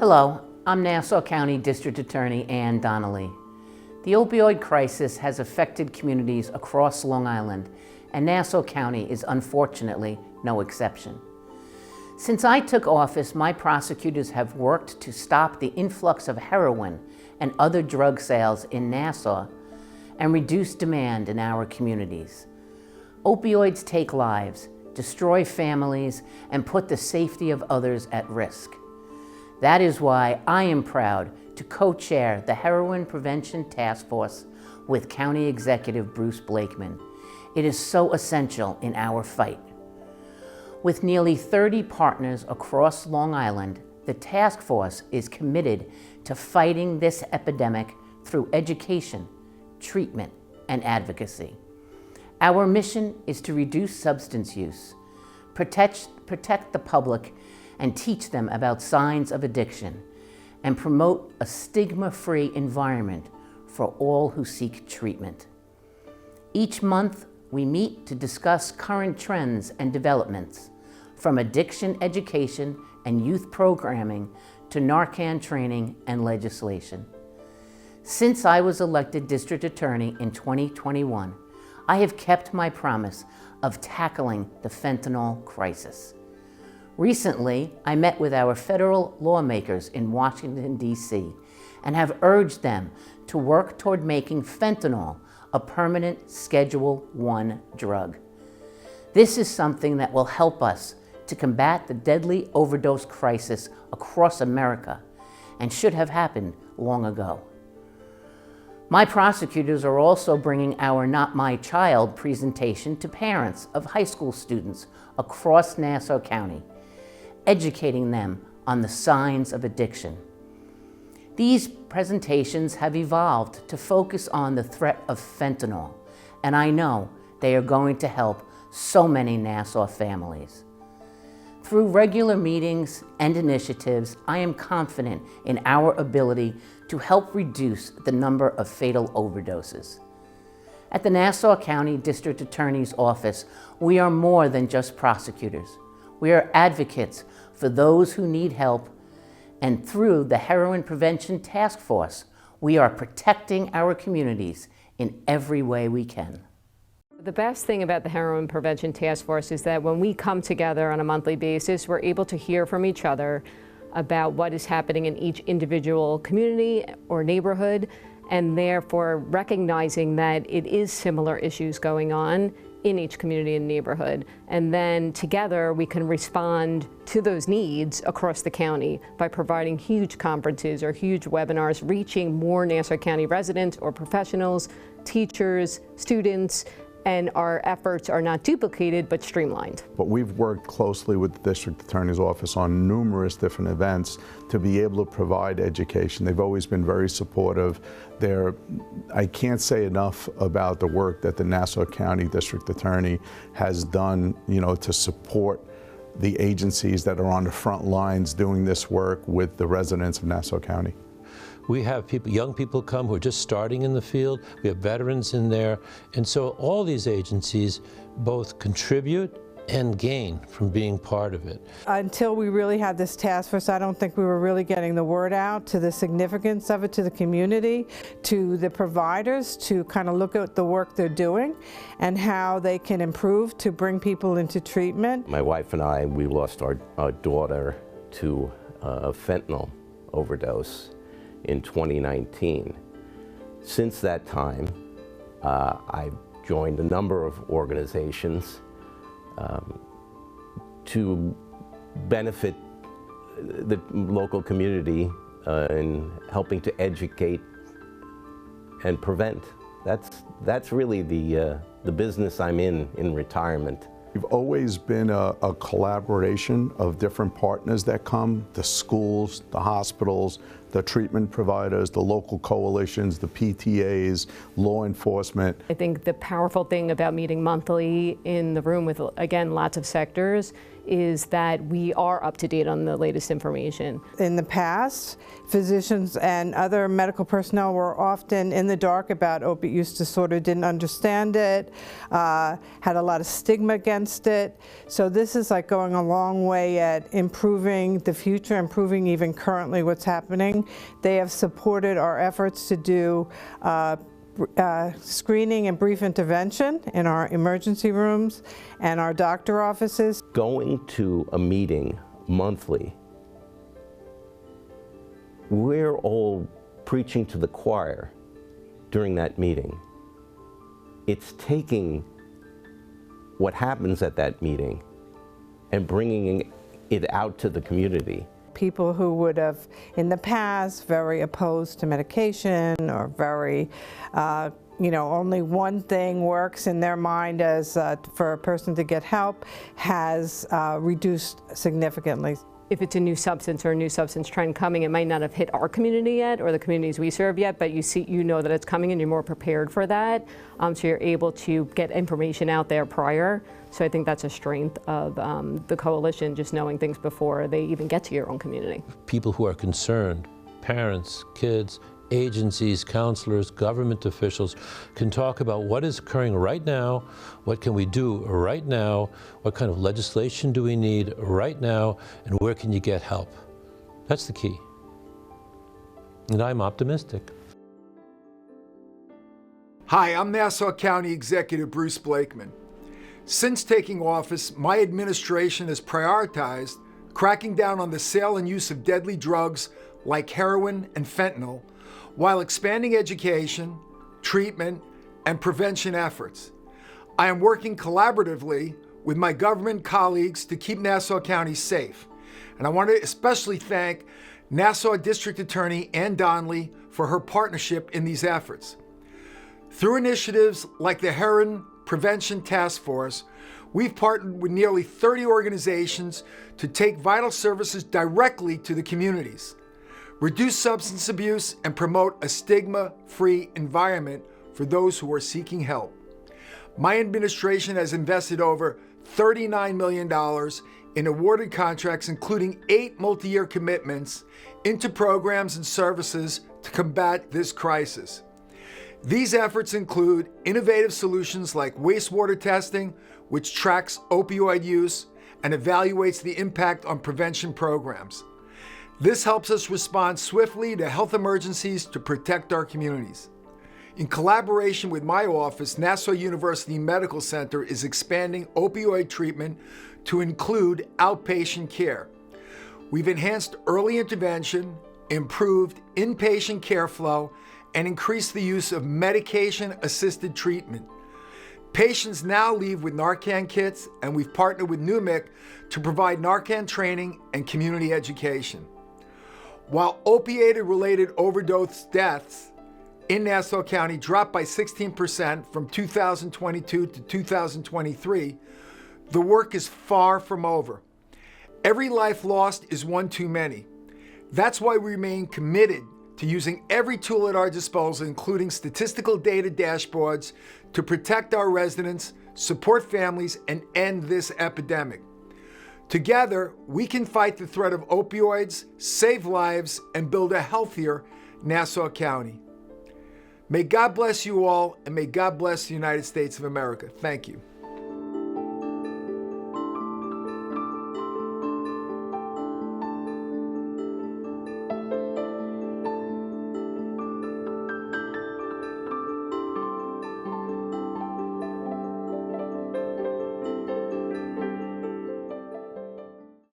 Hello, I'm Nassau County District Attorney Ann Donnelly. The opioid crisis has affected communities across Long Island, and Nassau County is unfortunately no exception. Since I took office, my prosecutors have worked to stop the influx of heroin and other drug sales in Nassau and reduce demand in our communities. Opioids take lives, destroy families, and put the safety of others at risk. That is why I am proud to co-chair the Heroin Prevention Task Force with County Executive Bruce Blakeman. It is so essential in our fight. With nearly 30 partners across Long Island, the task force is committed to fighting this epidemic through education, treatment, and advocacy. Our mission is to reduce substance use, protect the public, and teach them about signs of addiction, and promote a stigma-free environment for all who seek treatment. Each month, we meet to discuss current trends and developments, from addiction education and youth programming to Narcan training and legislation. Since I was elected District Attorney in 2021, I have kept my promise of tackling the fentanyl crisis. Recently, I met with our federal lawmakers in Washington, D.C., and have urged them to work toward making fentanyl a permanent Schedule I drug. This is something that will help us to combat the deadly overdose crisis across America and should have happened long ago. My prosecutors are also bringing our Not My Child presentation to parents of high school students across Nassau County, educating them on the signs of addiction. These presentations have evolved to focus on the threat of fentanyl, and I know they are going to help so many Nassau families. Through regular meetings and initiatives, I am confident in our ability to help reduce the number of fatal overdoses. At the Nassau County District Attorney's Office, we are more than just prosecutors. We are advocates for those who need help, and through the Heroin Prevention Task Force, we are protecting our communities in every way we can. The best thing about the Heroin Prevention Task Force is that when we come together on a monthly basis, we're able to hear from each other about what is happening in each individual community or neighborhood, and therefore recognizing that it is similar issues going on in each community and neighborhood. And then together we can respond to those needs across the county by providing huge conferences or huge webinars, reaching more Nassau County residents or professionals, teachers, students, and our efforts are not duplicated but streamlined. But we've worked closely with the District Attorney's Office on numerous different events to be able to provide education. They've always been very supportive. I can't say enough about the work that the Nassau County District Attorney has done, to support the agencies that are on the front lines doing this work with the residents of Nassau County. We have young people come who are just starting in the field. We have veterans in there. And so all these agencies both contribute and gain from being part of it. Until we really had this task force, I don't think we were really getting the word out to the significance of it to the community, to the providers, to kind of look at the work they're doing and how they can improve to bring people into treatment. My wife and I, we lost our daughter to a fentanyl overdose in 2019. Since that time, I've joined a number of organizations to benefit the local community in helping to educate and prevent. That's really the business I'm in retirement. We've always been a collaboration of different partners that come, the schools, the hospitals, the treatment providers, the local coalitions, the PTAs, law enforcement. I think the powerful thing about meeting monthly in the room with, again, lots of sectors is that we are up to date on the latest information. In the past, physicians and other medical personnel were often in the dark about opiate use disorder, didn't understand it, had a lot of stigma against it. So this is like going a long way at improving the future, improving even currently what's happening. They have supported our efforts to do screening and brief intervention in our emergency rooms and our doctor offices. Going to a meeting monthly, we're all preaching to the choir during that meeting. It's taking what happens at that meeting and bringing it out to the community. People who would have, in the past, very opposed to medication or very, only one thing works in their mind as for a person to get help has reduced significantly. If it's a new substance or a new substance trend coming, it might not have hit our community yet or the communities we serve yet, but you know that it's coming and you're more prepared for that. So you're able to get information out there prior. So I think that's a strength of the coalition, just knowing things before they even get to your own community. People who are concerned, parents, kids, agencies, counselors, government officials can talk about what is occurring right now, what can we do right now, what kind of legislation do we need right now, and where can you get help? That's the key. And I'm optimistic. Hi, I'm Nassau County Executive Bruce Blakeman. Since taking office, my administration has prioritized cracking down on the sale and use of deadly drugs like heroin and fentanyl, while expanding education, treatment, and prevention efforts. I am working collaboratively with my government colleagues to keep Nassau County safe. And I want to especially thank Nassau District Attorney Ann Donnelly for her partnership in these efforts. Through initiatives like the Heroin Prevention Task Force, we've partnered with nearly 30 organizations to take vital services directly to the communities, reduce substance abuse, and promote a stigma-free environment for those who are seeking help. My administration has invested over $39 million in awarded contracts, including 8 multi-year commitments into programs and services to combat this crisis. These efforts include innovative solutions like wastewater testing, which tracks opioid use and evaluates the impact on prevention programs. This helps us respond swiftly to health emergencies to protect our communities. In collaboration with my office, Nassau University Medical Center is expanding opioid treatment to include outpatient care. We've enhanced early intervention, improved inpatient care flow, and increased the use of medication-assisted treatment. Patients now leave with Narcan kits, and we've partnered with NUMIC to provide Narcan training and community education. While opiate-related overdose deaths in Nassau County dropped by 16% from 2022 to 2023, the work is far from over. Every life lost is one too many. That's why we remain committed to using every tool at our disposal, including statistical data dashboards, to protect our residents, support families, and end this epidemic. Together, we can fight the threat of opioids, save lives, and build a healthier Nassau County. May God bless you all, and may God bless the United States of America. Thank you.